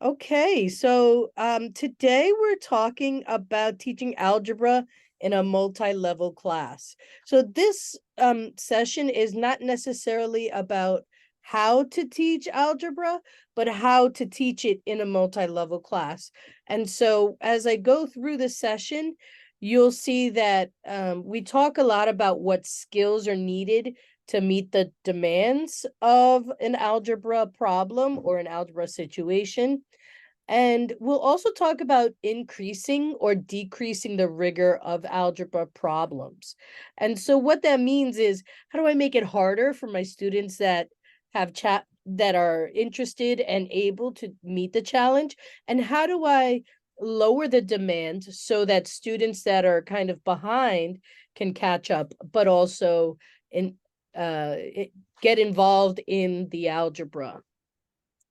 Okay, so today we're talking about teaching algebra in a multi-level class. So this session is not necessarily about how to teach algebra, but how to teach it in a multi-level class. And so as I go through the session, you'll see that we talk a lot about what skills are needed to meet the demands of an algebra problem or an algebra situation. And we'll also talk about increasing or decreasing the rigor of algebra problems. And so what that means is, how do I make it harder for my students that have that are interested and able to meet the challenge? And how do I lower the demand so that students that are kind of behind can catch up, but also in uh, get involved in the algebra?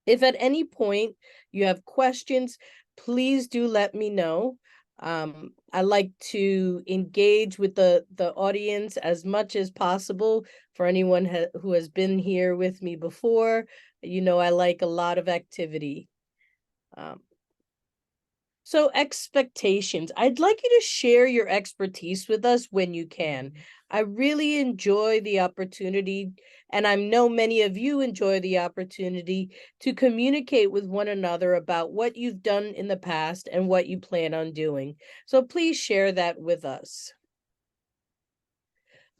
If at any point you have questions, please do let me know. I like to engage with the audience as much as possible. For anyone who has been here with me before, I like a lot of activity. Um, so expectations. I'd like you to share your expertise with us when you can. I really enjoy the opportunity, and I know many of you enjoy the opportunity to communicate with one another about what you've done in the past and what you plan on doing. So please share that with us.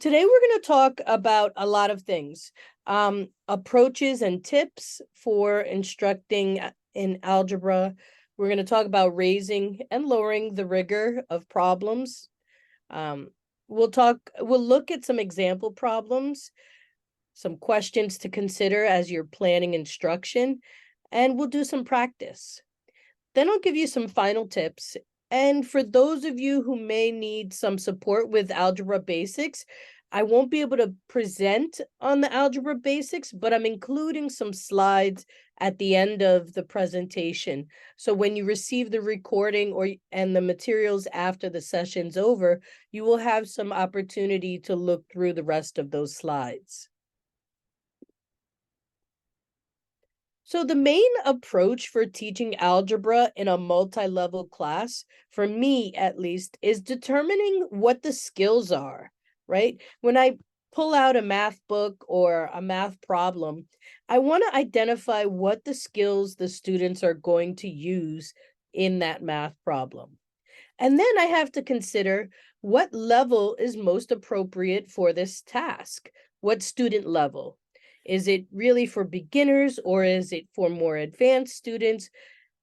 Today, we're going to talk about a lot of things, approaches and tips for instructing in algebra. We're going to talk about raising and lowering the rigor of problems. Um, we'll look at some example problems, some questions to consider as you're planning instruction, and we'll do some practice. Then I'll give you some final tips. And for those of you who may need some support with algebra basics, I won't be able to present on the algebra basics, but I'm including some slides at the end of the presentation. So when you receive the recording and the materials after the session's over, you will have some opportunity to look through the rest of those slides. So the main approach for teaching algebra in a multi-level class, for me at least, is determining what the skills are, right? When I pull out a math book or a math problem, I want to identify what the skills the students are going to use in that math problem. And then I have to consider what level is most appropriate for this task. What student level? Is it really for beginners or is it for more advanced students?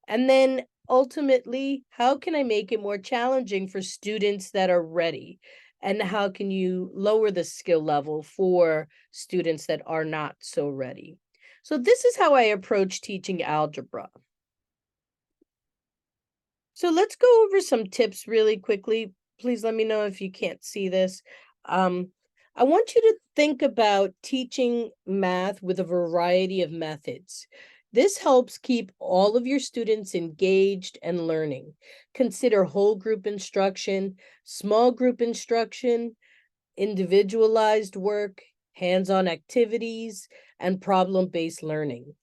And then ultimately, how can I make it more challenging for students that are ready? And how can you lower the skill level for students that are not so ready? So this is how I approach teaching algebra. So let's go over some tips really quickly. Please let me know if you can't see this. I want you to think about teaching math with a variety of methods. This helps keep all of your students engaged and learning. Consider whole group instruction, small group instruction, individualized work, hands-on activities, and problem-based learning.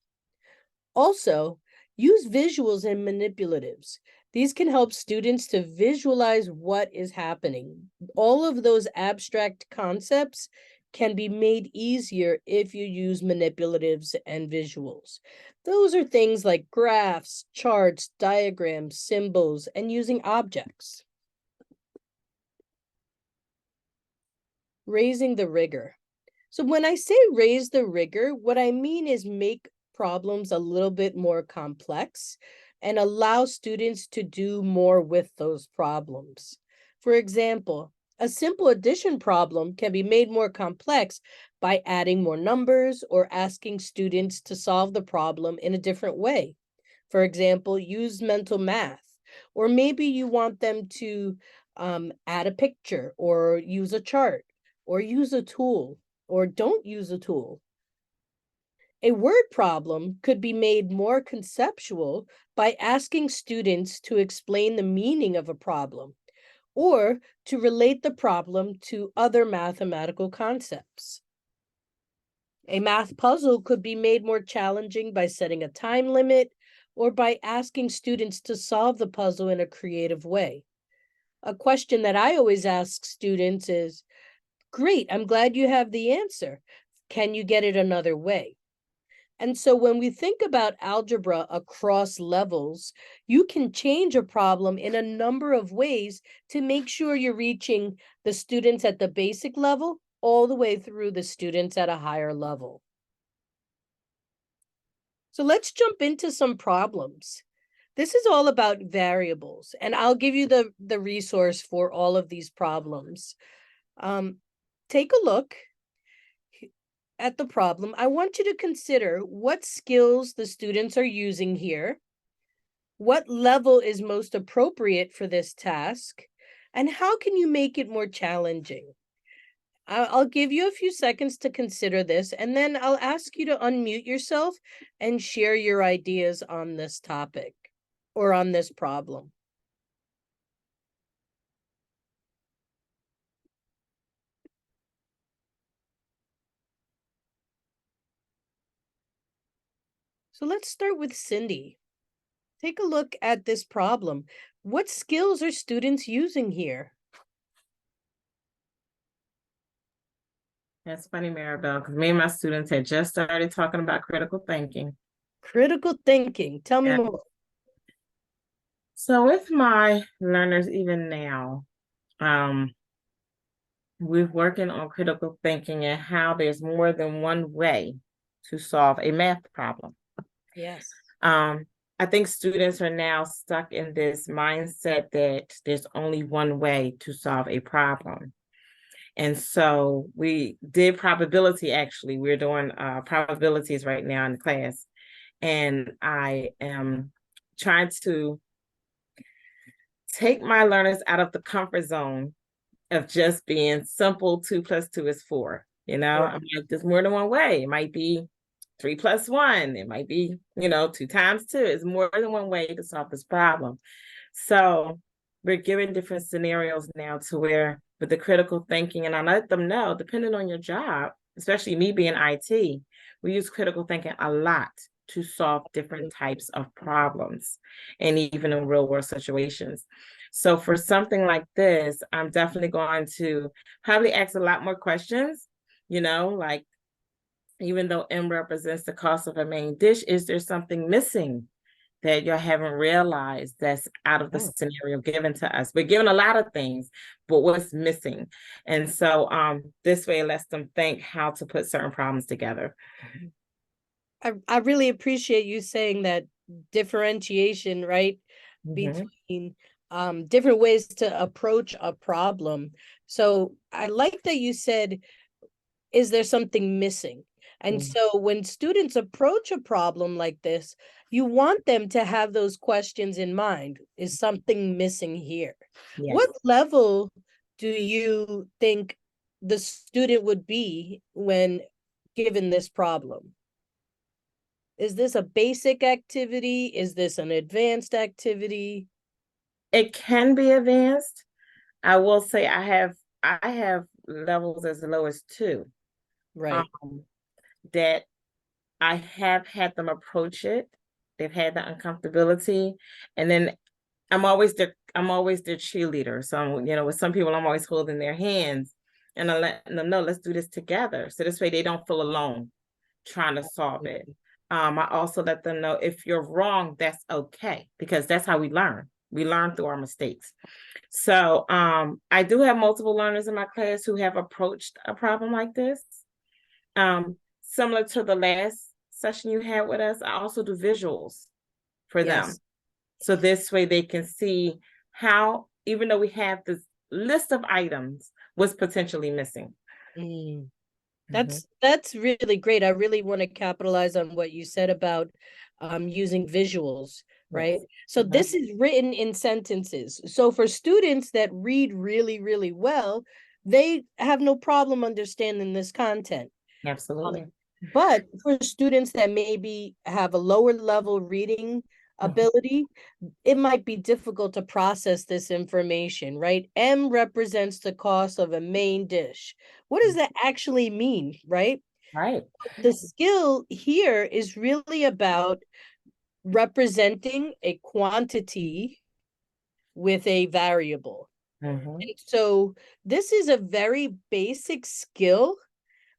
Also, use visuals and manipulatives. These can help students to visualize what is happening. All of those abstract concepts can be made easier if you use manipulatives and visuals. Those are things like graphs, charts, diagrams, symbols, and using objects. Raising the rigor. So when I say raise the rigor, what I mean is make problems a little bit more complex and allow students to do more with those problems. For example, a simple addition problem can be made more complex by adding more numbers or asking students to solve the problem in a different way. For example, use mental math, or maybe you want them to add a picture or use a chart or use a tool or don't use a tool. A word problem could be made more conceptual by asking students to explain the meaning of a problem or to relate the problem to other mathematical concepts. A math puzzle could be made more challenging by setting a time limit or by asking students to solve the puzzle in a creative way. A question that I always ask students is, great, I'm glad you have the answer. Can you get it another way? And so when we think about algebra across levels, you can change a problem in a number of ways to make sure you're reaching the students at the basic level all the way through the students at a higher level. So let's jump into some problems. This is all about variables, and I'll give you the resource for all of these problems. Take a look at the problem. I want you to consider what skills the students are using here, what level is most appropriate for this task, and how can you make it more challenging? I'll give you a few seconds to consider this, and then I'll ask you to unmute yourself and share your ideas on this topic or on this problem. So let's start with Cindy. Take a look at this problem. What skills are students using here? That's funny, Maribel, because me and my students had just started talking about critical thinking. Critical thinking. Tell me more. So with my learners, even now, we're working on critical thinking and how there's more than one way to solve a math problem. Yes. I think students are now stuck in this mindset that there's only one way to solve a problem. And so we did probability, actually. We're doing probabilities right now in the class. And I am trying to take my learners out of the comfort zone of just being simple 2 + 2 is 4. You know, Right. I'm like, there's more than one way. It might be 3 + 1. It might be, 2 times 2. It's more than one way to solve this problem. So we're given different scenarios now to where with the critical thinking, and I let them know, depending on your job, especially me being IT, we use critical thinking a lot to solve different types of problems and even in real world situations. So for something like this, I'm definitely going to probably ask a lot more questions, like even though M represents the cost of a main dish, is there something missing that you haven't realized that's out of the scenario given to us? We're given a lot of things, but what's missing? And so this way it lets them think how to put certain problems together. I really appreciate you saying that differentiation, right? Mm-hmm. Between different ways to approach a problem. So I like that you said, is there something missing? And Mm-hmm. so when students approach a problem like this, you want them to have those questions in mind. Is something missing here? Yes. What level do you think the student would be when given this problem? Is this a basic activity? Is this an advanced activity? It can be advanced. I will say I have levels as low as 2. Right. That I have had them approach it. They've had the uncomfortability, and then I'm always their cheerleader. So with some people, I'm always holding their hands, and I'm letting them know, let's do this together. So this way, they don't feel alone trying to solve it. I also let them know if you're wrong, that's okay, because that's how we learn. We learn through our mistakes. So I do have multiple learners in my class who have approached a problem like this. Similar to the last session you had with us, I also do visuals for them. So this way they can see how, even though we have this list of items, what's potentially missing. That's really great. I really want to capitalize on what you said about using visuals, right? So this is written in sentences. So for students that read really, really well, they have no problem understanding this content. Absolutely. But for students that maybe have a lower level reading ability, it might be difficult to process this information, right? M represents the cost of a main dish. What does that actually mean, right? Right. The skill here is really about representing a quantity with a variable. Mhm. And so this is a very basic skill,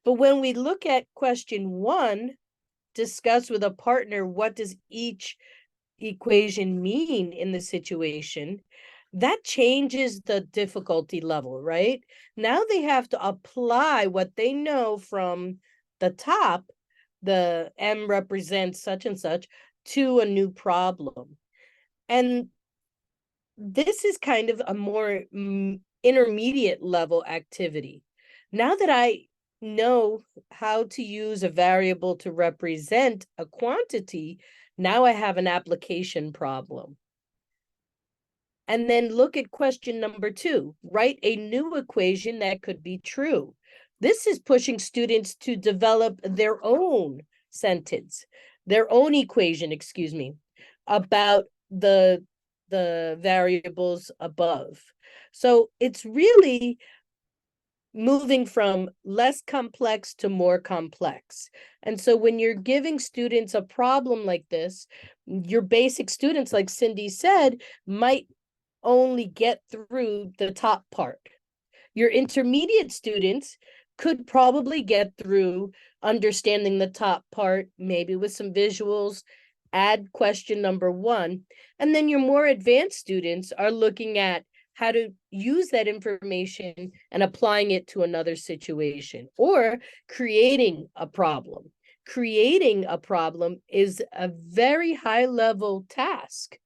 but when we look at question 1, discuss with a partner what does each equation mean in the situation, that changes the difficulty level, right? Now they have to apply what they know from the top, the M represents such and such, to a new problem. And this is kind of a more intermediate level activity. Now that I know how to use a variable to represent a quantity, now I have an application problem. And then look at question number 2. Write a new equation that could be true. This is pushing students to develop their own sentence, their own equation, excuse me, about the variables above. So it's really moving from less complex to more complex. And so when you're giving students a problem like this, your basic students, like Cindy said, might only get through the top part. Your intermediate students could probably get through understanding the top part, maybe with some visuals, add question number 1. And then your more advanced students are looking at how to use that information and applying it to another situation, or creating a problem. Creating a problem is a very high level task.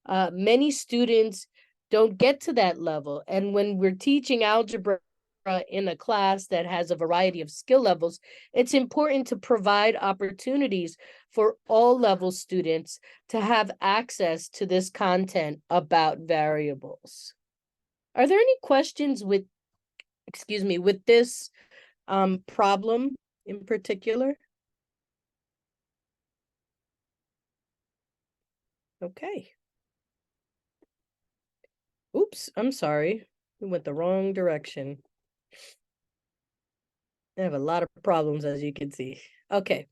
Many students don't get to that level. And when we're teaching algebra in a class that has a variety of skill levels, it's important to provide opportunities for all level students to have access to this content about variables. Are there any questions with, with this problem in particular? Okay. Oops, I'm sorry. We went the wrong direction. I have a lot of problems, as you can see. Okay.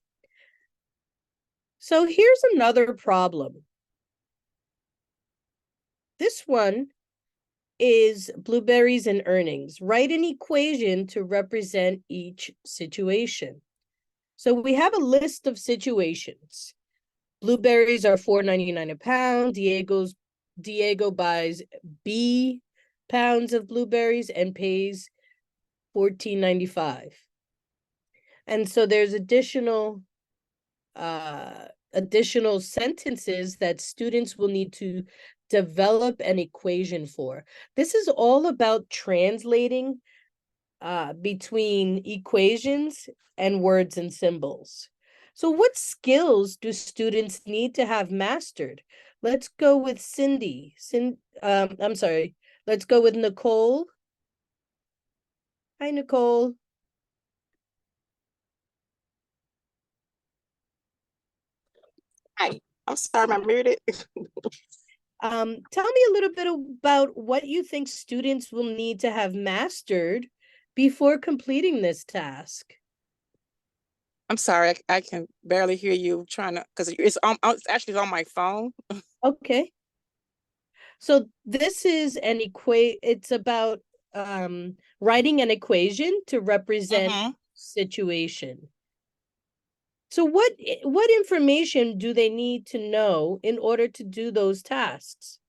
So here's another problem. This one is blueberries and earnings. Write an equation to represent each situation. So we have a list of situations. Blueberries are $4.99 a pound. Diego buys B pounds of blueberries and pays $14.95. And so there's additional sentences that students will need to develop an equation for. This is all about translating between equations and words and symbols. So what skills do students need to have mastered? Let's go with Cindy. I'm sorry. Let's go with Nicole. Hi, Nicole. Hi, I'm sorry, I'm muted. Tell me a little bit about what you think students will need to have mastered before completing this task. I'm sorry, I can barely hear you trying to, because it's actually on my phone. Okay. So this is it's about writing an equation to represent situation. So what information do they need to know in order to do those tasks?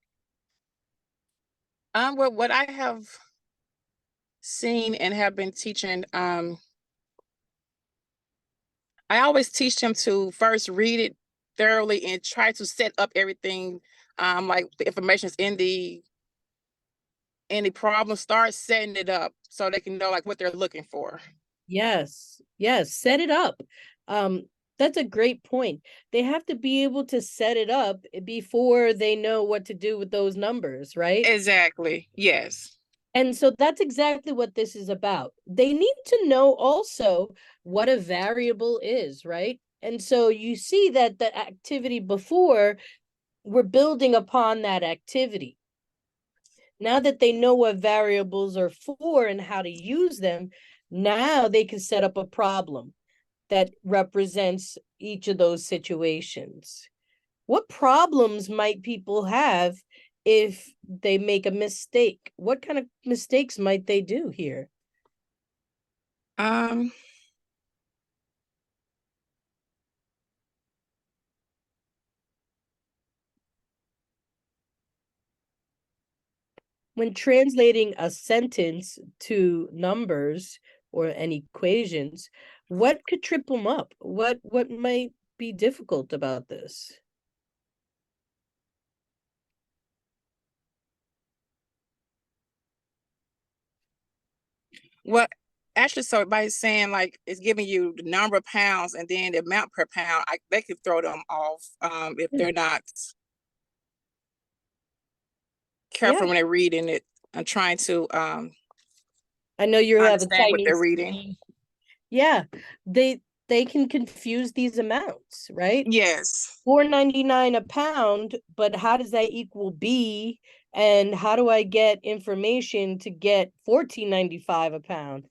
Well, what I have seen and have been teaching, I always teach them to first read it thoroughly and try to set up everything, like the information is in the problem, start setting it up so they can know like what they're looking for. Yes, set it up. That's a great point. They have to be able to set it up before they know what to do with those numbers, right? Exactly, yes. And so that's exactly what this is about. They need to know also what a variable is, right? And so you see that the activity before, we're building upon that activity. Now that they know what variables are for and how to use them, now they can set up a problem that represents each of those situations. What problems might people have if they make a mistake? What kind of mistakes might they do here? Um, When translating a sentence to numbers or an equations, what could trip them up? What might be difficult about this? well, actually, so by saying like it's giving you the number of pounds and then the amount per pound, they could throw them off if Yeah. they're not Yeah, careful when they're reading it and trying to I know you have a understand what tiny they're reading. screen. Yeah, they can confuse these amounts, right? Yes. $4.99 a pound, but how does that equal B? And how do I get information to get $14.95 a pound?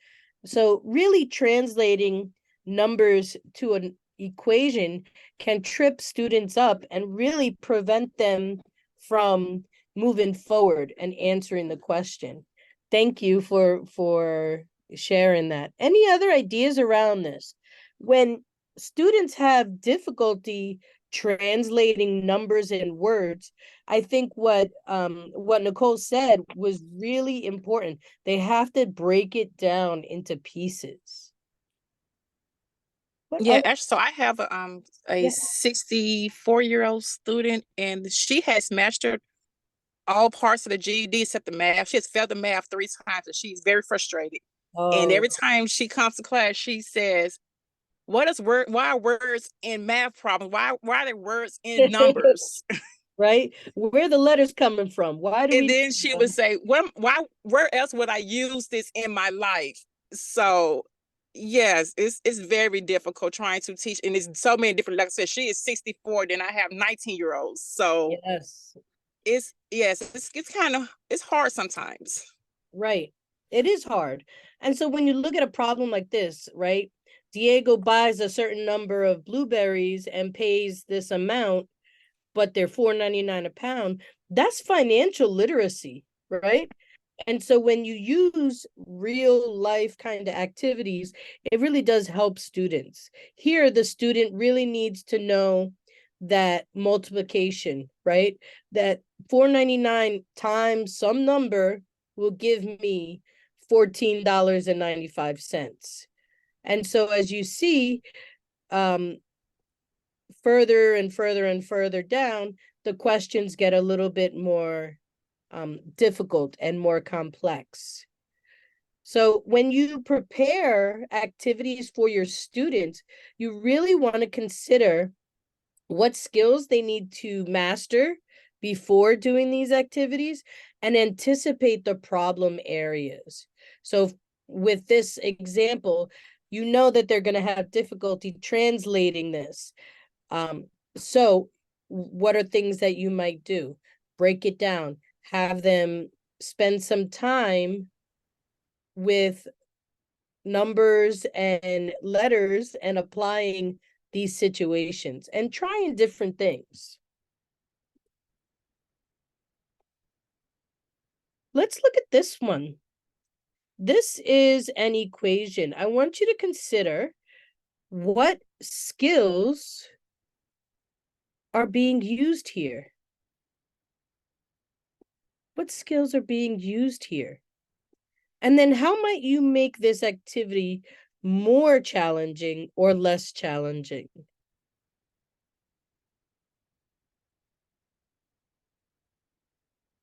So really translating numbers to an equation can trip students up and really prevent them from moving forward and answering the question. Thank you for sharing that. Any other ideas around this? When students have difficulty translating numbers and words, I think what Nicole said was really important. They have to break it down into pieces. What Yeah, other? actually, so I have a Yeah. 64-year-old student, and she has mastered all parts of the GED except the math. She has failed the math 3 times, and she's very frustrated. And Oh, every time she comes to class, she says, "What is word? Why are words in math problems? Why are there words in numbers?" right? Where are the letters coming from? Why do And we then need she would them? say, where else would I use this in my life?" So yes, it's very difficult trying to teach, and it's so many different. Like I said, she is 64, then I have 19-year-olds. So Yes, it's kind of it's hard sometimes. right. It is hard. And so when you look at a problem like this, right? Diego buys a certain number of blueberries and pays this amount, but they're $4.99 a pound. That's financial literacy, right? And so when you use real life kind of activities, it really does help students. Here, the student really needs to know that multiplication, right? That $4.99 times some number will give me $14.95. And so as you see, further and further and further down, the questions get a little bit more difficult and more complex. So when you prepare activities for your students, you really want to consider what skills they need to master before doing these activities and anticipate the problem areas. So with this example, you know that they're going to have difficulty translating this. So what are things that you might do? Break it down, have them spend some time with numbers and letters and applying these situations and trying different things. Let's look at this one. This is an equation. I want you to consider what skills are being used here. What skills are being used here? And then how might you make this activity more challenging or less challenging?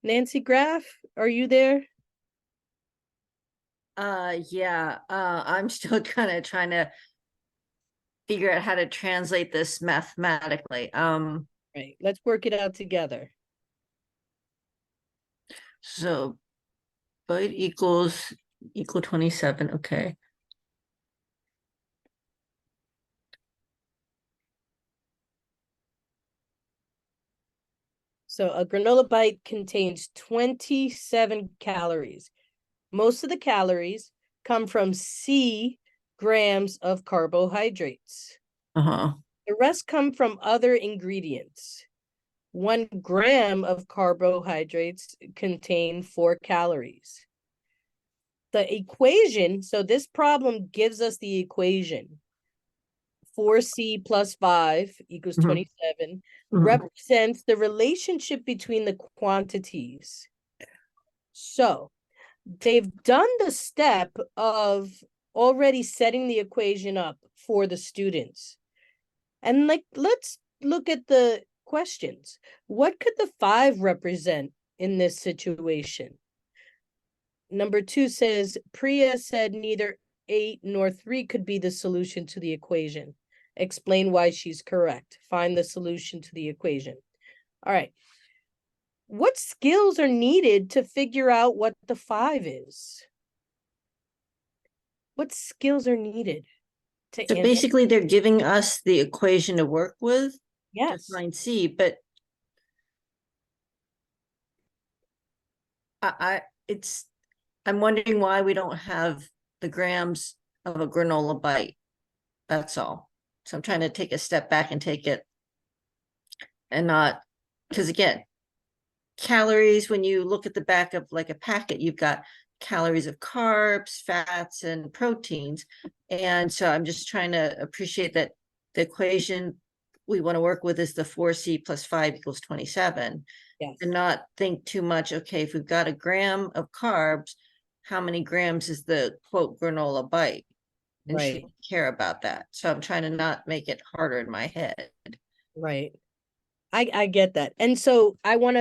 Nancy Graff, are you there? Yeah, I'm still kind of trying to figure out how to translate this mathematically. Right, let's work it out together. So byte equal 27, okay. So a granola bite contains 27 calories. Most of the calories come from C grams of carbohydrates. Uh-huh. The rest come from other ingredients. 1 gram of carbohydrates contain 4 calories. The equation, so this problem gives us the equation. 4C plus 5 equals Mhm. 27, Mhm. represents the relationship between the quantities. So they've done the step of already setting the equation up for the students. And like, let's look at the questions. What could the 5 represent in this situation? Number 2 says, Priya said neither 8 nor 3 could be the solution to the equation. Explain why she's correct. Find the solution to the equation. All right. What skills are needed to figure out what the 5 is? What skills are needed to So answer? basically, they're giving us the equation to work with to Yes. find C, but I'm wondering why we don't have the grams of a granola bite. That's all. So I'm trying to take a step back and take it and not, because again, calories, when you look at the back of like a packet, you've got calories of carbs, fats, and proteins. And so I'm just trying to appreciate that the equation we want to work with is the 4C plus 5 equals 27. Yes. And not think too much, okay, if we've got a gram of carbs, how many grams is the quote granola bite? And Right. shouldn't care about that. So I'm trying to not make it harder in my head. Right. I get that. And so I want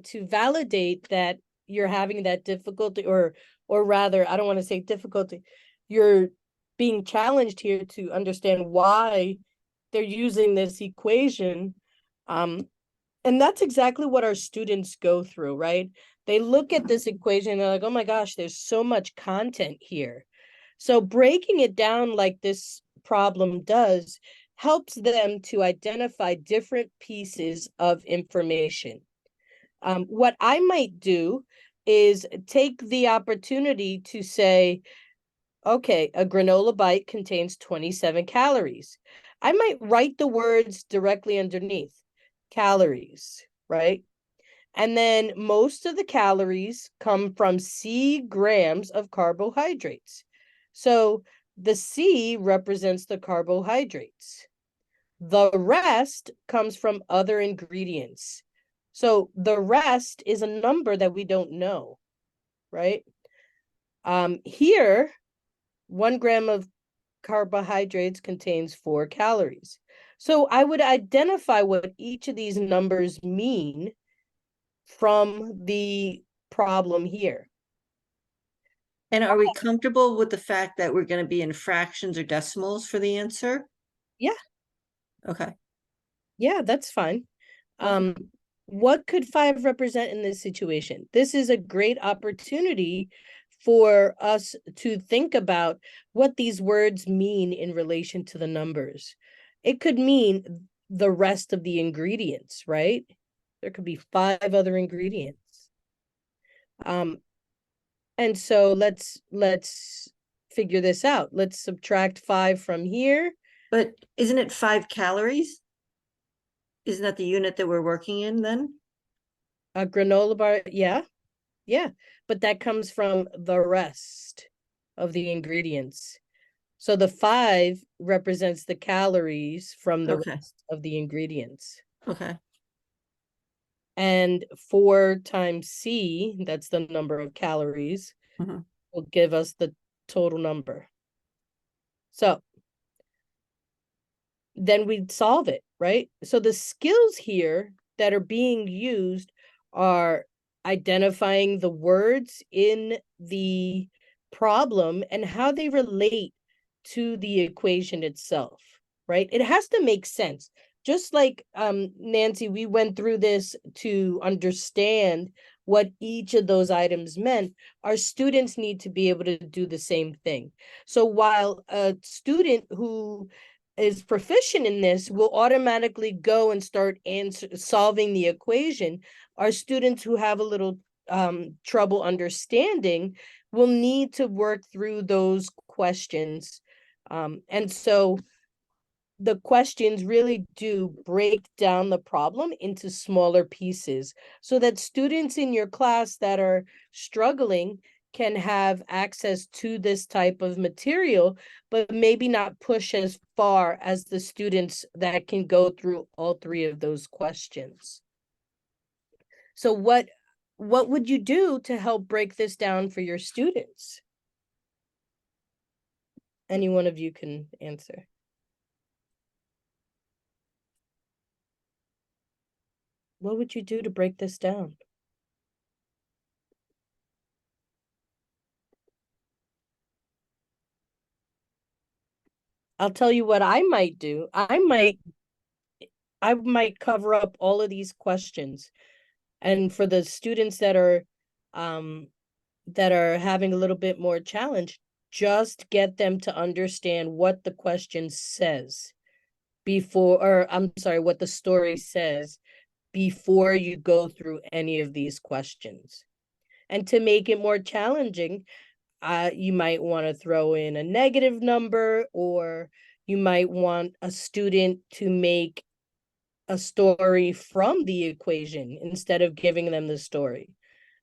to validate that you're having that difficulty, or rather, I don't want to say difficulty. You're being challenged here to understand why they're using this equation. And that's exactly what our students go through, right? They look at this equation and they're like, oh my gosh, there's so much content here. So breaking it down like this problem does helps them to identify different pieces of information. What I might do is take the opportunity to say, okay, a granola bite contains 27 calories. I might write the words directly underneath, calories, right? And then most of the calories come from C grams of carbohydrates. So the C represents the carbohydrates. The rest comes from other ingredients. So the rest is a number that we don't know, right? Here, 1 gram of carbohydrates contains 4 calories. So I would identify what each of these numbers mean from the problem here. And are we comfortable with the fact that we're going to be in fractions or decimals for the answer? Yeah. Okay. Yeah, that's fine. What could 5 represent in this situation? This is a great opportunity for us to think about what these words mean in relation to the numbers. It could mean the rest of the ingredients, right? There could be 5 other ingredients. And so let's figure this out. Let's subtract 5 from here. But isn't it 5 calories? Isn't that the unit that we're working in then? A granola bar, yeah, but that comes from the rest of the ingredients. So the 5 represents the calories from the Okay. rest of the ingredients. Okay. And 4 times C, that's the number of calories, Mhm. will give us the total number. So then we'd solve it, right? So the skills here that are being used are identifying the words in the problem and how they relate to the equation itself, right? It has to make sense. Just like Nancy, we went through this to understand what each of those items meant. Our students need to be able to do the same thing. So while a student who is proficient in this will automatically go and start solving the equation, our students who have a little trouble understanding will need to work through those questions. And so the questions really do break down the problem into smaller pieces so that students in your class that are struggling can have access to this type of material, but maybe not push as far as the students that can go through all three of those questions. So what would you do to help break this down for your students? Any one of you can answer. What would you do to break this down? I'll tell you what I might do. I might cover up all of these questions. And for the students that are having a little bit more challenge, just get them to understand what the question says before, or I'm sorry, what the story says before you go through any of these questions. And to make it more challenging, you might want to throw in a negative number, or you might want a student to make a story from the equation instead of giving them the story.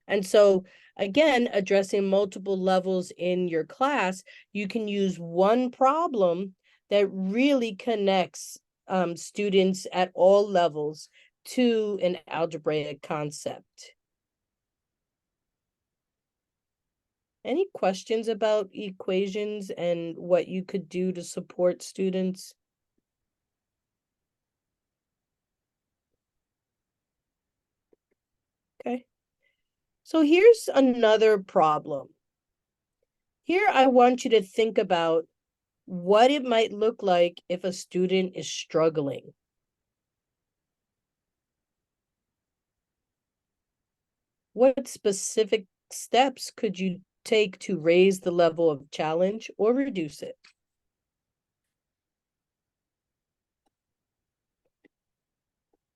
And so, again, addressing multiple levels in your class, you can use one problem that really connects students at all levels to an algebraic concept. Any questions about equations and what you could do to support students? Okay. So here's another problem. Here I want you to think about what it might look like if a student is struggling. What specific steps could you take to raise the level of challenge or reduce it?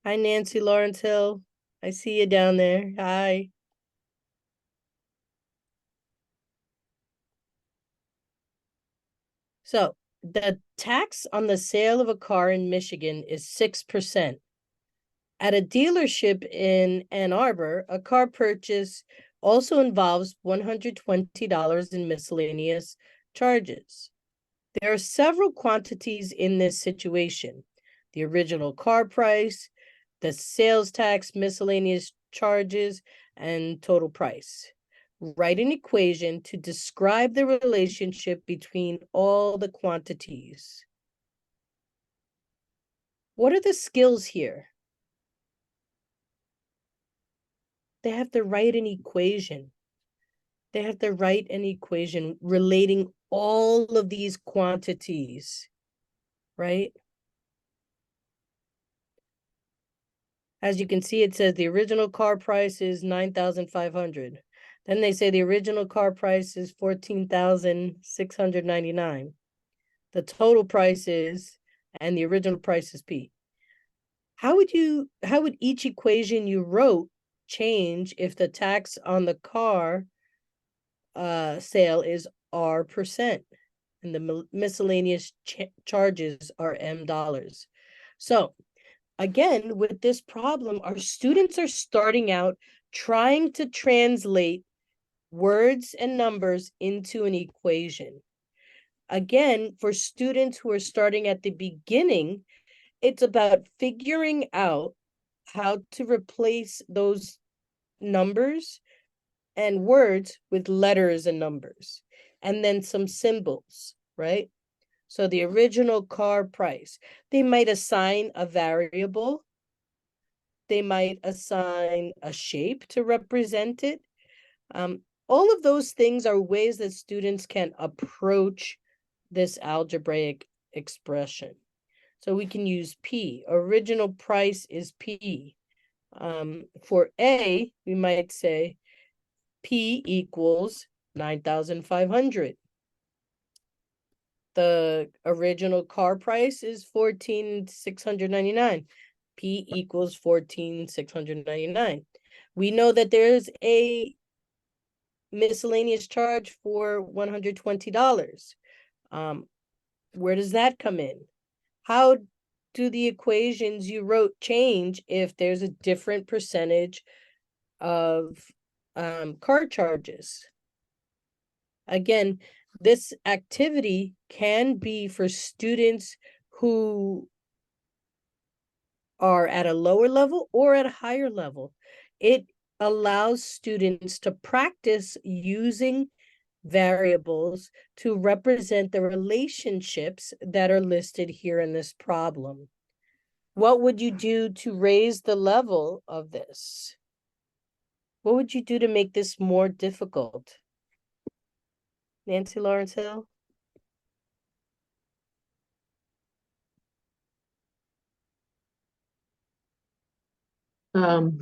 Hi, Nancy Lawrence Hill. I see you down there. Hi. So the tax on the sale of a car in Michigan is 6%. At a dealership in Ann Arbor, a car purchase also involves $120 in miscellaneous charges. There are several quantities in this situation: the original car price, the sales tax, miscellaneous charges, and total price. Write an equation to describe the relationship between all the quantities. What are the skills here? They have to write an equation. They have to write an equation relating all of these quantities, right? As you can see, it says the original car price is $9,500. Then they say the original car price is $14,699. The total price is, and the original price is P. How would each equation you wrote change if the tax on the car sale is R% and the miscellaneous charges are M dollars? So again, with this problem, our students are starting out trying to translate words and numbers into an equation. Again, for students who are starting at the beginning, it's about figuring out how to replace those numbers and words with letters and numbers, and then some symbols, right? So the original car price, they might assign a variable. They might assign a shape to represent it. All of those things are ways that students can approach this algebraic expression. So we can use P. Original price is P. For A, we might say P equals 9,500. The original car price is 14,699. P equals 14,699. We know that there's a miscellaneous charge for $120. Where does that come in? how do the equations you wrote change if there's a different percentage of car charges? Again, this activity can be for students who are at a lower level or at a higher level. It allows students to practice using variables to represent the relationships that are listed here in this problem. What would you do to raise the level of this? What would you do to make this more difficult? Nancy Lawrence Hill? Well,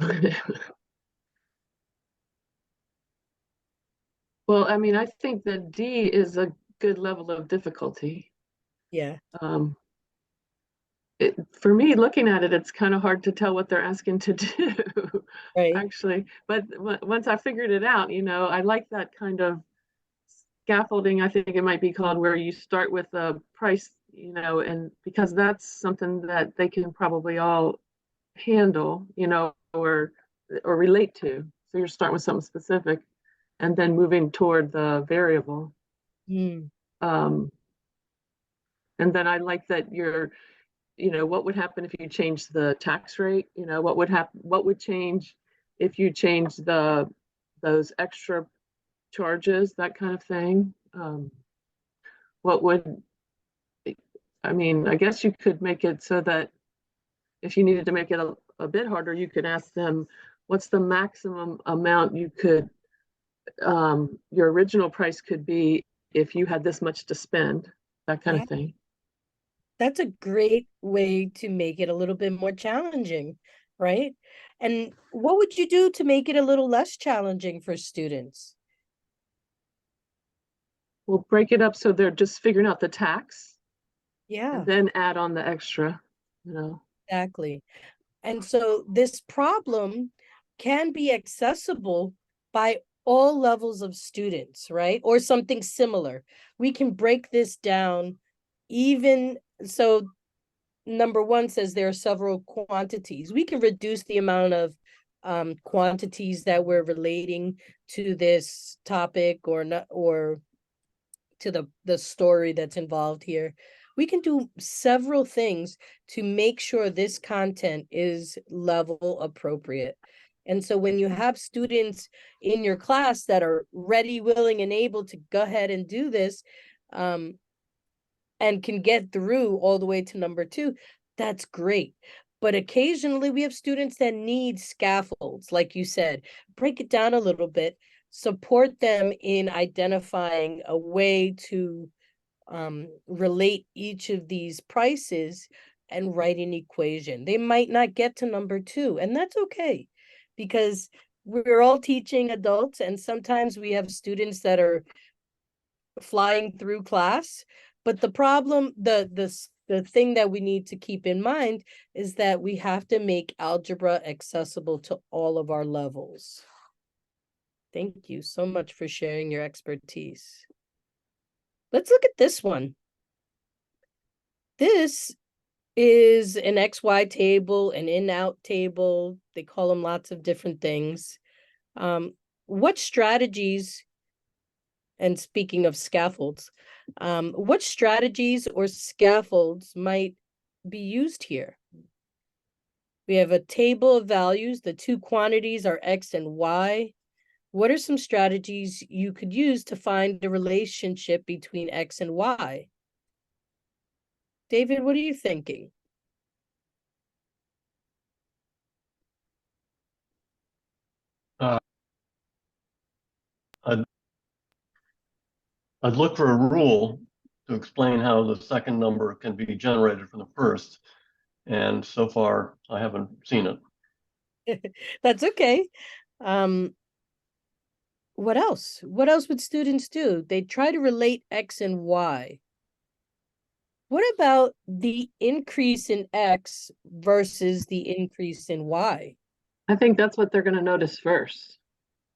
I mean, I think that D is a good level of difficulty. Yeah. For me, looking at it, it's kind of hard to tell what they're asking to do, Right. actually. But once I figured it out, I like that kind of scaffolding, I think it might be called, where you start with a price, and because that's something that they can probably all handle, or relate to. So you're starting with something specific and then moving toward the variable. Mm. And then I like that what would happen if you change the tax rate? What would change if you change those extra charges, that kind of thing? I guess you could make it so that if you needed to make it a bit harder, you could ask them, what's the maximum amount you could, your original price could be if you had this much to spend, that kind of thing. That's a great way to make it a little bit more challenging, right? And what would you do to make it a little less challenging for students? We'll break it up so they're just figuring out the tax Yeah, and then add on the extra, exactly. And so this problem can be accessible by all levels of students, right? Or something similar. We can break this down even so. Number one says there are several quantities. We can reduce the amount of quantities that we're relating to this topic or not, or to the story that's involved here. We can do several things to make sure this content is level appropriate. And so when you have students in your class that are ready, willing, and able to go ahead and do this, and can get through all the way to number 2, that's great. But occasionally we have students that need scaffolds, like you said. Break it down a little bit, support them in identifying a way to relate each of these prices and write an equation. They might not get to number 2, and that's okay, because we're all teaching adults, and sometimes we have students that are flying through class. But the problem, the thing that we need to keep in mind is that we have to make algebra accessible to all of our levels. Thank you so much for sharing your expertise. Let's look at this one. This is an XY table, an in-out table. They call them lots of different things. What strategies, and speaking of scaffolds, what strategies or scaffolds might be used here? We have a table of values. The two quantities are X and Y. What are some strategies you could use to find the relationship between X and Y? David, what are you thinking? I'd look for a rule to explain how the second number can be generated from the first. And so far, I haven't seen it. That's okay. What else? What else would students do? They try to relate X and Y. What about the increase in X versus the increase in Y? I think that's what they're going to notice first.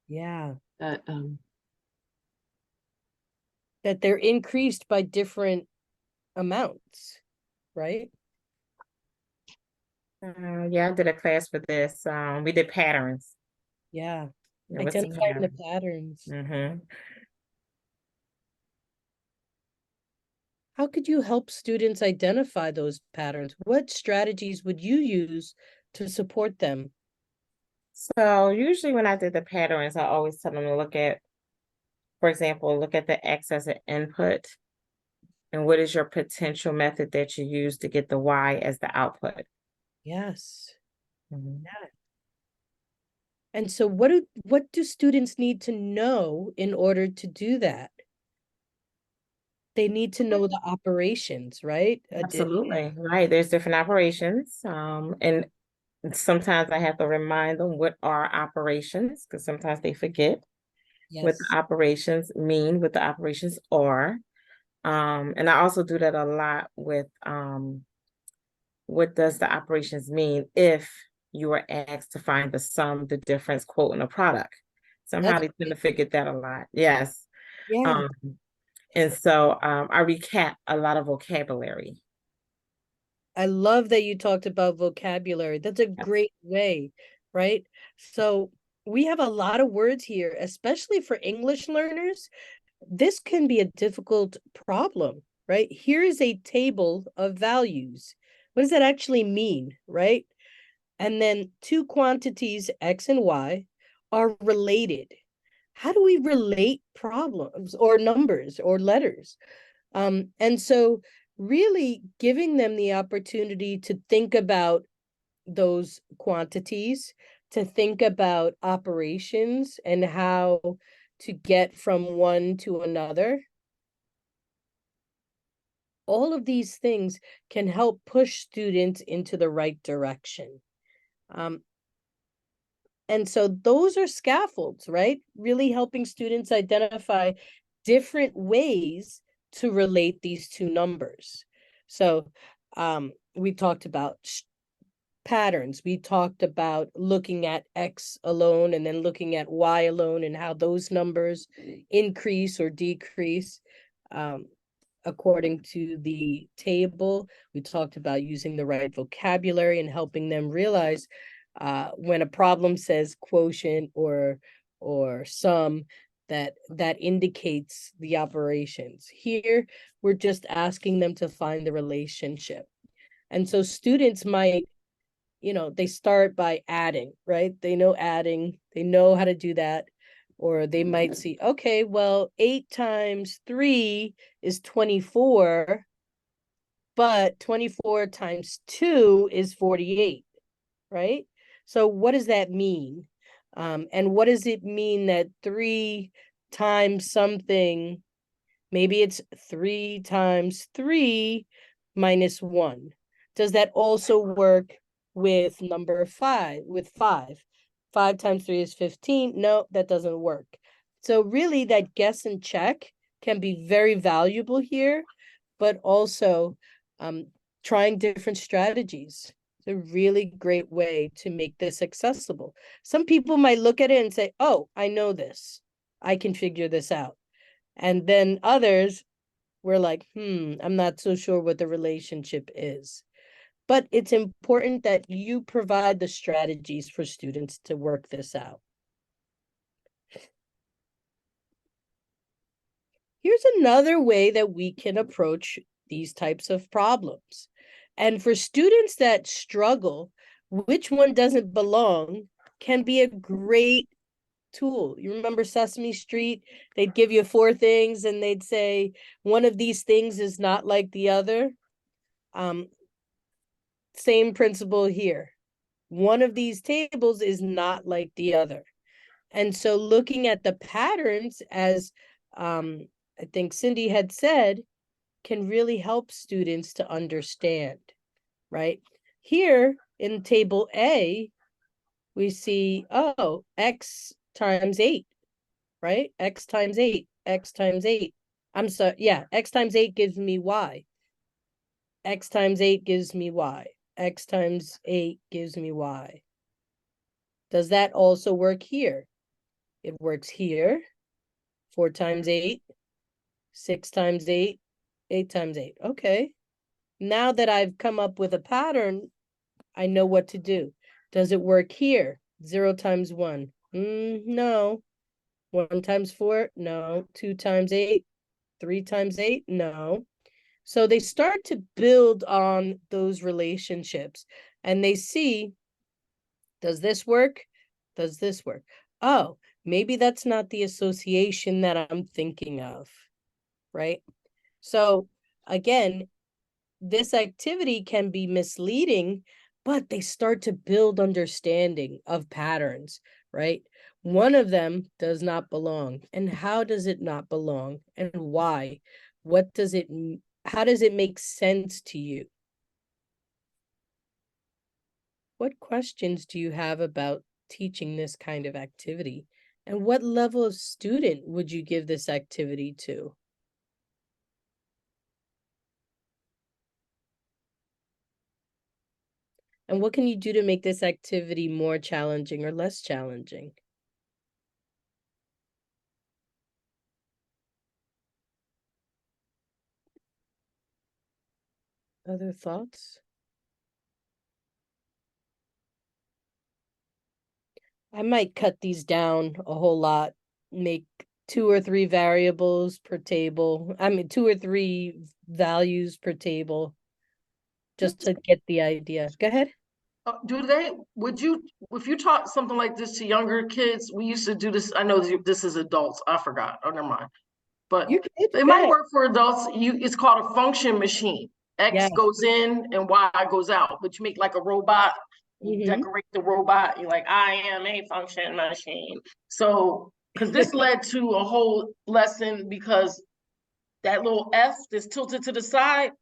Yeah. That That they're increased by different amounts. right? Yeah, I did a class for this. We did patterns. Yeah, Yeah, what's the identifying the pattern? patterns. Mm-hmm. How could you help students identify those patterns? What strategies would you use to support them? So usually when I did the patterns, I always tell them to look at, for example, look at the X as an input and what is your potential method that you use to get the Y as the output. Yes. Mhm. And so what do students need to know in order to do that? They need to know the operations, right? Absolutely, right. There's different operations. And sometimes I have to remind them what are operations, because sometimes they forget what Yes. the operations mean, what the operations are. And I also do that a lot with what does the operations mean if you are asked to find the sum, the difference, quote, in a product. Somehow That's they tend to forget that a lot. Yes. yeah. Um, and so I recap a lot of vocabulary. I love that you talked about vocabulary. That's a great way, right? So we have a lot of words here, especially for English learners. This can be a difficult problem, right? Here is a table of values. What does that actually mean, right? And then two quantities, X and Y, are related. How do we relate problems or numbers or letters? And so really giving them the opportunity to think about those quantities, to think about operations and how to get from one to another. All of these things can help push students into the right direction. And so those are scaffolds, right? Really helping students identify different ways to relate these two numbers. So we talked about patterns. We talked about looking at X alone and then looking at Y alone and how those numbers increase or decrease according to the table. We talked about using the right vocabulary and helping them realize when a problem says quotient or sum, that indicates the operations. Here, we're just asking them to find the relationship. And so students might, they start by adding, right? They know adding, they know how to do that. Or they might see, okay, well, 8 times 3 is 24, but 24 times 2 is 48, right? So what does that mean? And what does it mean that 3 times something, maybe it's 3 times 3 minus 1. Does that also work with number 5, with 5? 5 times 3 is 15. No, that doesn't work. So really that guess and check can be very valuable here, but also trying different strategies. It's a really great way to make this accessible. Some people might look at it and say, oh, I know this. I can figure this out. And then others were like, I'm not so sure what the relationship is. But it's important that you provide the strategies for students to work this out. Here's another way that we can approach these types of problems. And for students that struggle, which one doesn't belong can be a great tool. You remember Sesame Street? They'd give you 4 things and they'd say, one of these things is not like the other. Same principle here. One of these tables is not like the other. And so looking at the patterns, as I think Cindy had said, can really help students to understand, right? Here in table A, we see, oh, X times 8, right? X times 8, X times 8. I'm sorry, yeah, X times 8 gives me Y. X times 8 gives me Y. X times 8 gives me Y. Does that also work here? It works here. 4 times 8, 6 times 8, 8 times 8. Okay. now that I've come up with a pattern, I know what to do. Does it work here? 0 times 1. No. 1 times 4? No. 2 times 8? 3 times 8? No. So they start to build on those relationships and they see, does this work? Does this work? Oh, maybe that's not the association that I'm thinking of, right? So again, this activity can be misleading, but they start to build understanding of patterns, right? One of them does not belong. And how does it not belong? And why? What does it, how does it make sense to you? What questions do you have about teaching this kind of activity? And what level of student would you give this activity to? And what can you do to make this activity more challenging or less challenging? Other thoughts? I might cut these down a whole lot, make 2 or 3 variables per table. I mean, 2 or 3 values per table, just to get the idea. Go ahead. If you taught something like this to younger kids, we used to do this, I know this is adults, I forgot, oh, never mind. But You could, it go might ahead. work for adults, it's called a function machine. X Yeah. goes in and Y goes out, but you make like a robot, you Mhm. decorate the robot, you're like, I am a function machine. So, because this led to a whole lesson because that little F that's tilted to the side,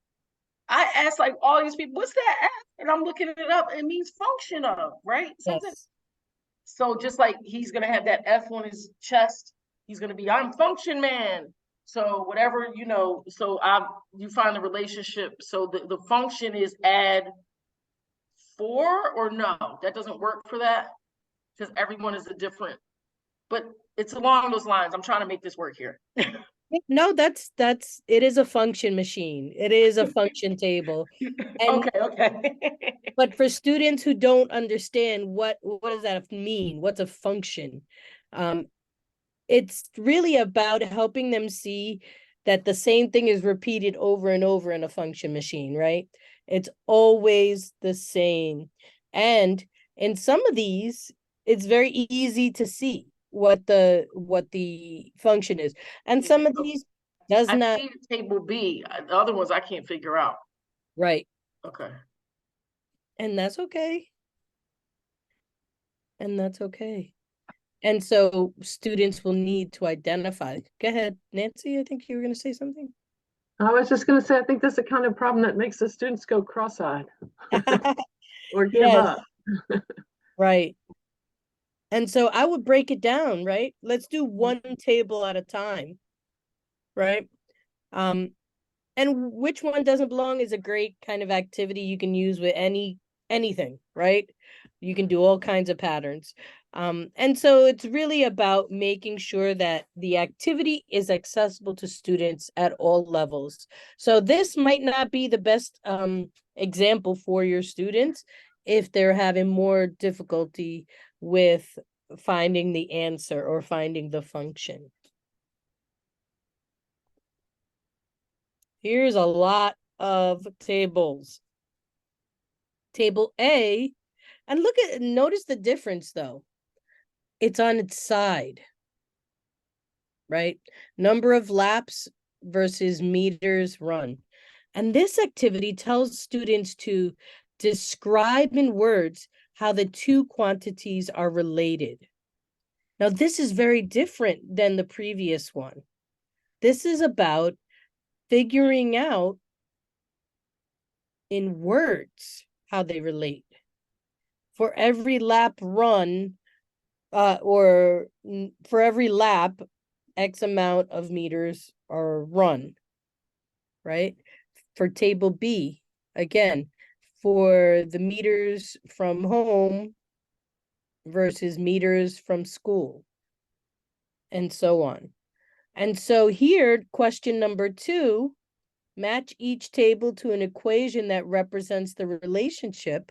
I asked like all these people, what's that F? And I'm looking it up. It means function of, right? Something. Yes. So just like he's gonna have that F on his chest, he's gonna be, I'm function man. So whatever, so you find the relationship. So the function is add 4 or no, that doesn't work for that because everyone is a different, but it's along those lines. I'm trying to make this work here. No, that's it is a function machine. It is a function table. And Okay. but for students who don't understand what does that mean? What's a function? It's really about helping them see that the same thing is repeated over and over in a function machine, right? It's always the same. And in some of these, it's very easy to see what the function is. And some of these does I not, see table B. The other ones I can't figure out. right. Okay. And that's okay. And that's okay. And so students will need to identify. Go ahead, Nancy, I think you were going to say something. I was just going to say, I think that's the kind of problem that makes the students go cross-eyed or give Yes. up. Right. And so I would break it down, right? Let's do one table at a time, right? And which one doesn't belong is a great kind of activity you can use with anything, right? You can do all kinds of patterns. And so it's really about making sure that the activity is accessible to students at all levels. So this might not be the best example for your students if they're having more difficulty with finding the answer or finding the function. Here's a lot of tables. Table A, and notice the difference though. It's on its side, right? Number of laps versus meters run. And this activity tells students to describe in words how the two quantities are related. Now, this is very different than the previous one. This is about figuring out in words how they relate. For every lap run, or for every lap, X amount of meters are run, right? For table B, again, for the meters from home versus meters from school, and so on. And so here, question number 2 match each table to an equation that represents the relationship.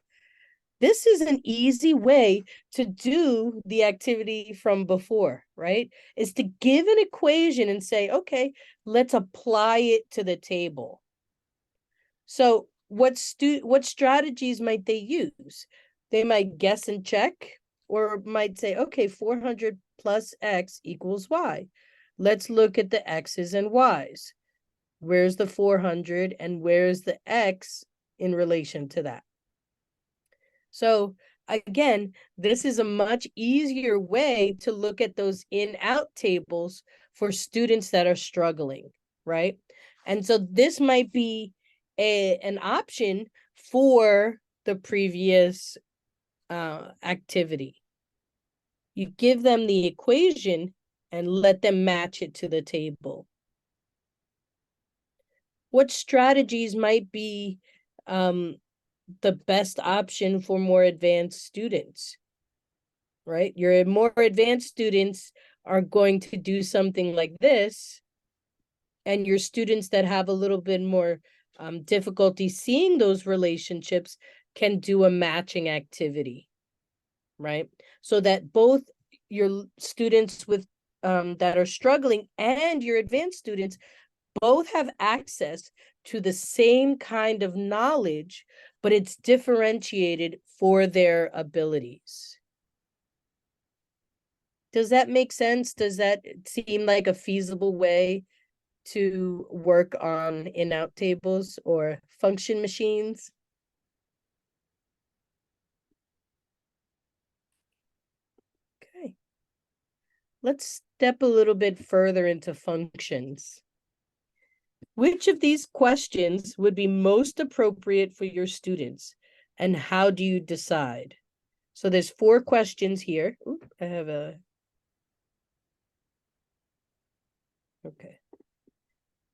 This is an easy way to do the activity from before, right? Is to give an equation and say, okay, let's apply it to the table. So what strategies might they use? They might guess and check, or might say, okay, 400 plus X equals Y. Let's look at the X's and Y's. Where's the 400 and where's the X in relation to that? So again, this is a much easier way to look at those in-out tables for students that are struggling, right? And so this might be an option for the previous activity. You give them the equation and let them match it to the table. What strategies might be the best option for more advanced students, right? Your more advanced students are going to do something like this, and your students that have a little bit more difficulty seeing those relationships can do a matching activity, right? So that both your students with that are struggling and your advanced students both have access to the same kind of knowledge, but it's differentiated for their abilities. Does that make sense? Does that seem like a feasible way to work on in-out tables or function machines? Okay. Let's step a little bit further into functions. Which of these questions would be most appropriate for your students, and how do you decide? So there's 4 questions here. Ooh, I have a... Okay.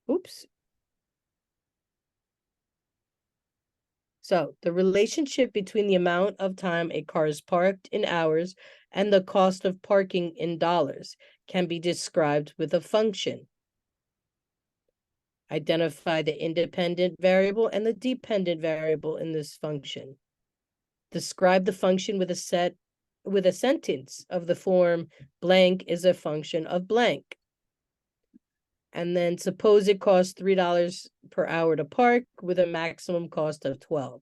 Oops. So the relationship between the amount of time a car is parked in hours and the cost of parking in dollars can be described with a function. Identify the independent variable and the dependent variable in this function. Describe the function with a sentence of the form blank is a function of blank. And then suppose it costs $3 per hour to park with a maximum cost of 12.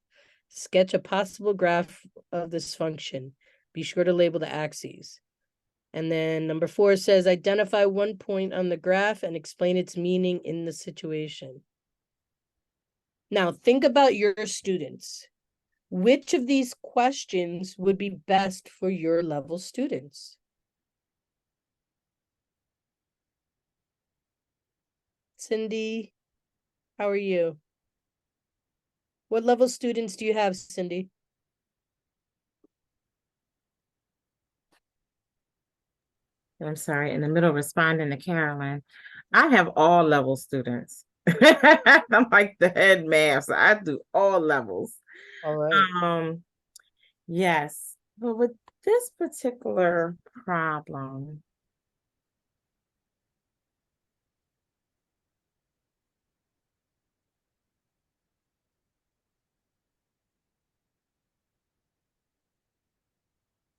Sketch a possible graph of this function. Be sure to label the axes. And then number 4 says, identify one point on the graph and explain its meaning in the situation. Now, think about your students. Which of these questions would be best for your level students? Cindy, how are you? What level students do you have, Cindy? I'm sorry, in the middle of responding to Carolyn, I have all level students. I'm like the head math, so I do all levels. All right. Yes, but with this particular problem,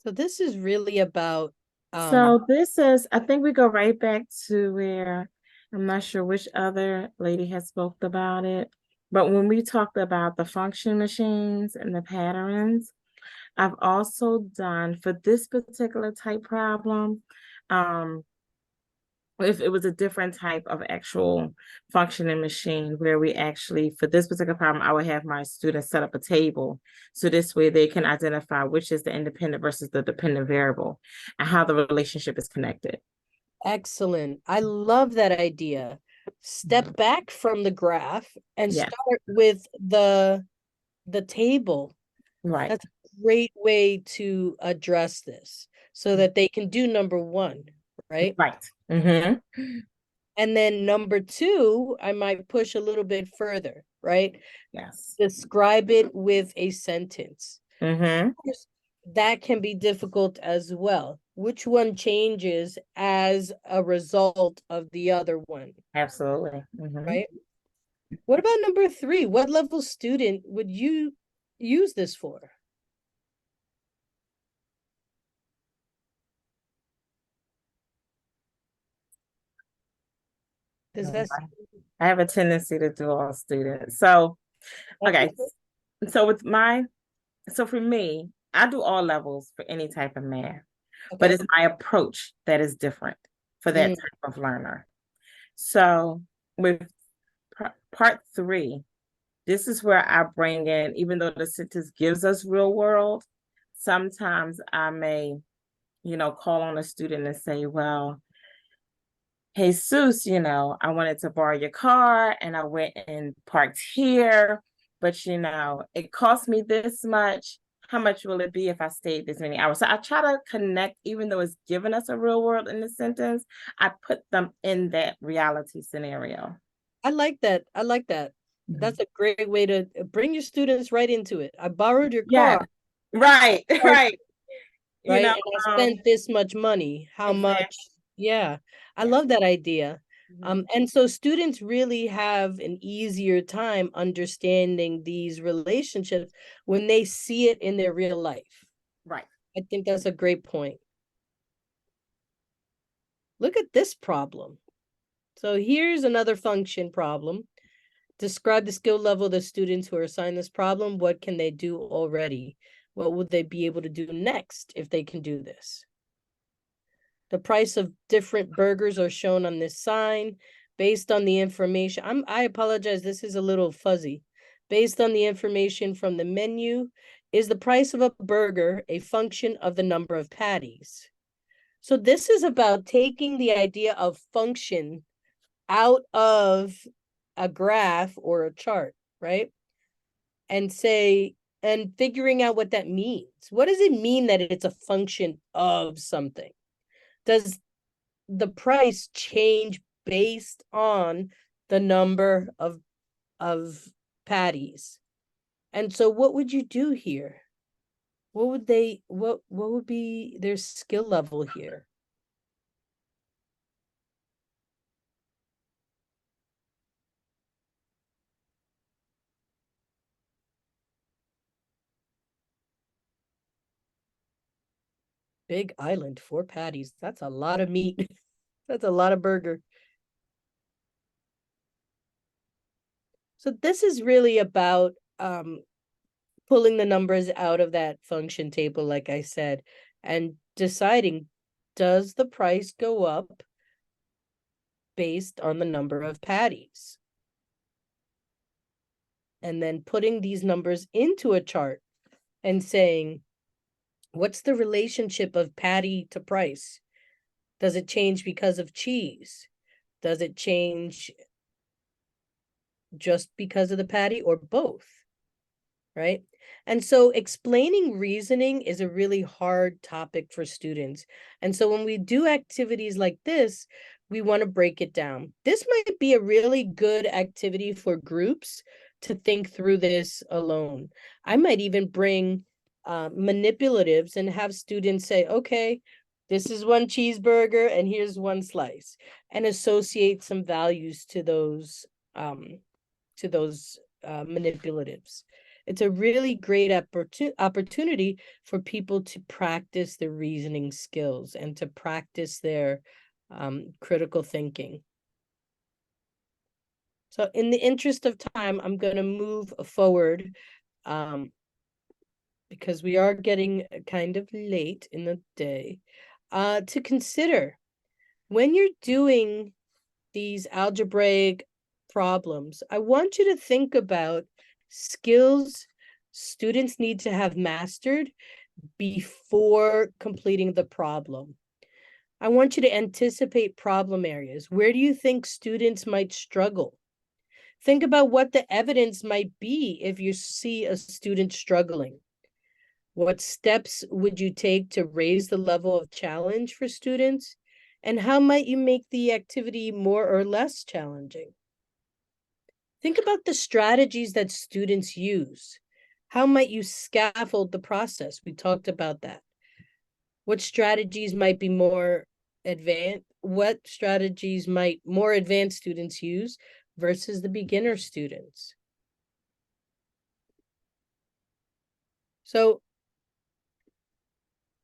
So this is really about so this is, I think we go right back to where, I'm not sure which other lady has spoke about it, but when we talked about the function machines and the patterns, I've also done for this particular type problem, if it was a different type of actual functioning machine where we actually, for this particular problem, I would have my students set up a table. So this way they can identify which is the independent versus the dependent variable and how the relationship is connected. excellent. I love that idea. Step back from the graph and Yeah. start with the table. Right. That's a great way to address this so that they can do number 1, right? Right. Mm-hmm. And then number 2, I might push a little bit further, right? Yes. Describe it with a sentence. Mm-hmm. Of course, that can be difficult as well. Which one changes as a result of the other one, Absolutely. Mm-hmm. right? What about number 3? What level student would you use this for? Does that I have a tendency to do all students. So, okay. So so for me, I do all levels for any type of math, but Okay. it's my approach that is different for that Mm. type of learner. So with part 3, this is where I bring in, even though the sentence gives us real world, sometimes I may, call on a student and say, well, hey, Jesus, I wanted to borrow your car and I went and parked here, but it cost me this much. How much will it be if I stayed this many hours? So I try to connect, even though it's giving us a real world in the sentence, I put them in that reality scenario. I like that. I like that. That's a great way to bring your students right into it. I borrowed your Yeah, car, right, right. right? And I spent this much money. How much? Exactly. Yeah, I Yeah. love that idea. Mhm. And so students really have an easier time understanding these relationships when they see it in their real life. Right. I think that's a great point. Look at this problem. So here's another function problem. Describe the skill level of the students who are assigned this problem. What can they do already? What would they be able to do next if they can do this? The price of different burgers are shown on this sign based on the information. I apologize, this is a little fuzzy. Based on the information from the menu, is the price of a burger a function of the number of patties? So this is about taking the idea of function out of a graph or a chart, right? And figuring out what that means. What does it mean that it's a function of something? Does the price change based on the number of patties? And so what would you do here? What would be their skill level here? Big Island, 4 patties. That's a lot of meat. That's a lot of burger. So this is really about pulling the numbers out of that function table, like I said, and deciding, does the price go up based on the number of patties? And then putting these numbers into a chart and saying, what's the relationship of patty to price? Does it change because of cheese? Does it change just because of the patty or both? Right? And so explaining reasoning is a really hard topic for students. And so when we do activities like this, we want to break it down. This might be a really good activity for groups to think through this alone. I might even bring manipulatives and have students say, okay, this is one cheeseburger and here's one slice, and associate some values to those manipulatives. It's a really great opportunity for people to practice their reasoning skills and to practice their critical thinking. So in the interest of time, I'm going to move forward because we are getting kind of late in the day to consider when you're doing these algebraic problems. I want you to think about skills students need to have mastered before completing the problem. I want you to anticipate problem areas. Where do you think students might struggle? Think about what the evidence might be if you see a student struggling. What steps would you take to raise the level of challenge for students? And how might you make the activity more or less challenging? Think about the strategies that students use. How might you scaffold the process? We talked about that. What strategies might be more advanced? What strategies might more advanced students use? versus the beginner students. So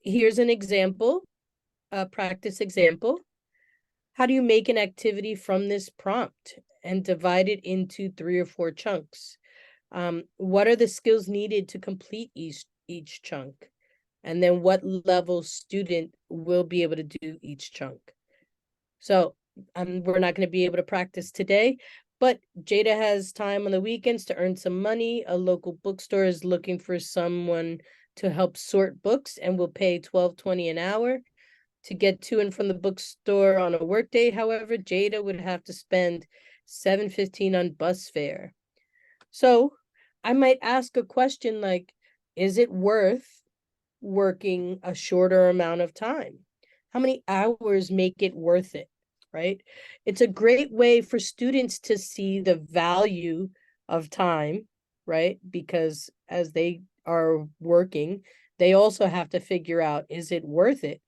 here's an example, a practice example. How do you make an activity from this prompt and divide it into 3 or 4 chunks? What are the skills needed to complete each chunk? And then what level student will be able to do each chunk? So we're not going to be able to practice today, but Jada has time on the weekends to earn some money. A local bookstore is looking for someone to help sort books and will pay $12.20 an hour. To get to and from the bookstore on a workday, however, Jada would have to spend $7.15 on bus fare. So I might ask a question like, is it worth working a shorter amount of time? How many hours make it worth it, right? It's a great way for students to see the value of time, right? Because as they are working, they also have to figure out, is it worth it?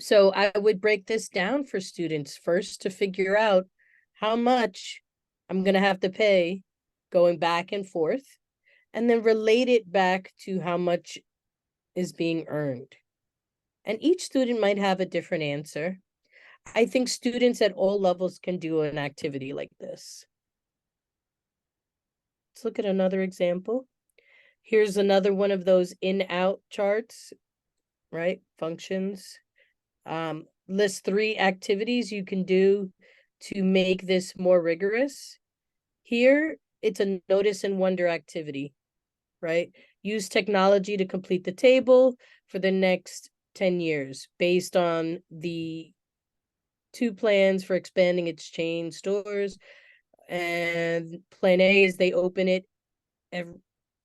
So I would break this down for students first to figure out how much I'm going to have to pay going back and forth, and then relate it back to how much is being earned. And each student might have a different answer. I think students at all levels can do an activity like this. Let's look at another example. Here's another one of those in-out charts, right? Functions. List 3 activities you can do to make this more rigorous. Here, it's a notice and wonder activity, right? Use technology to complete the table for the next 10 years based on the 2 plans for expanding its chain stores. And plan A is they open it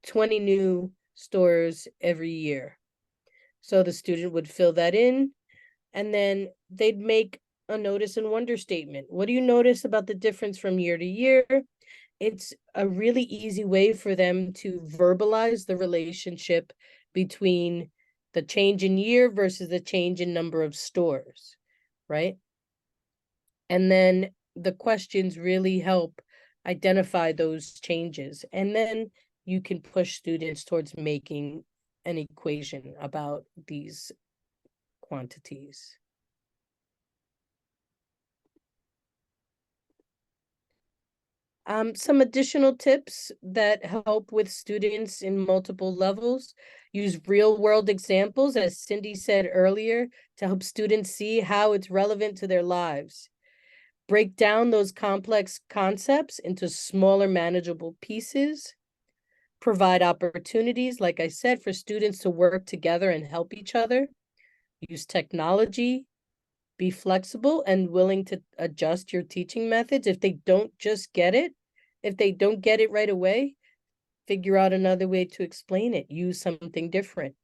20 new stores every year. So the student would fill that in, and then they'd make a notice and wonder statement. What do you notice about the difference from year to year? It's a really easy way for them to verbalize the relationship between the change in year versus the change in number of stores, right? And then the questions really help identify those changes. And then you can push students towards making an equation about these quantities. Some additional tips that help with students in multiple levels. Use real world examples, as Cindy said earlier, to help students see how it's relevant to their lives. Break down those complex concepts into smaller, manageable pieces. Provide opportunities, like I said, for students to work together and help each other. Use technology. Be flexible and willing to adjust your teaching methods. If they don't just get it, if they don't get it right away, figure out another way to explain it. Use something different.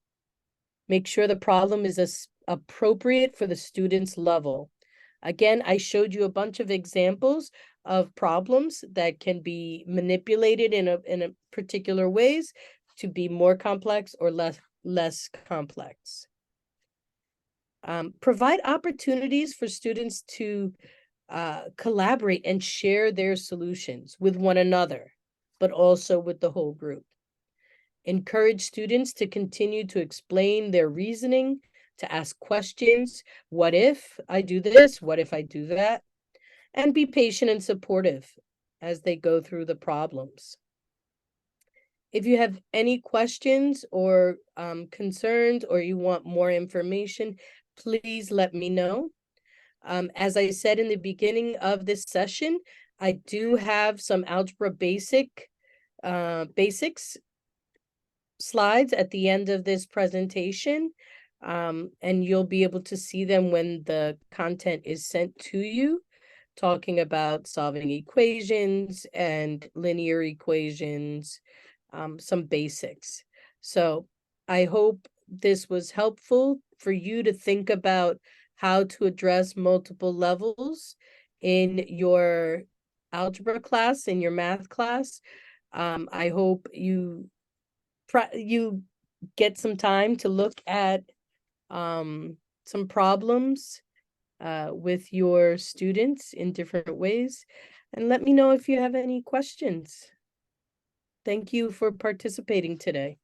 Make sure the problem is appropriate for the student's level. Again, I showed you a bunch of examples of problems that can be manipulated in a particular ways to be more complex or less complex. Provide opportunities for students to collaborate and share their solutions with one another, but also with the whole group. Encourage students to continue to explain their reasoning, to ask questions. What if I do this? What if I do that? And be patient and supportive as they go through the problems. If you have any questions or concerns, or you want more information, please let me know. As I said in the beginning of this session, I do have some algebra basics slides at the end of this presentation, and you'll be able to see them when the content is sent to you, talking about solving equations and linear equations, some basics. So I hope this was helpful for you to think about how to address multiple levels in your algebra class, in your math class. I hope you get some time to look at some problems with your students in different ways. And let me know if you have any questions. Thank you for participating today.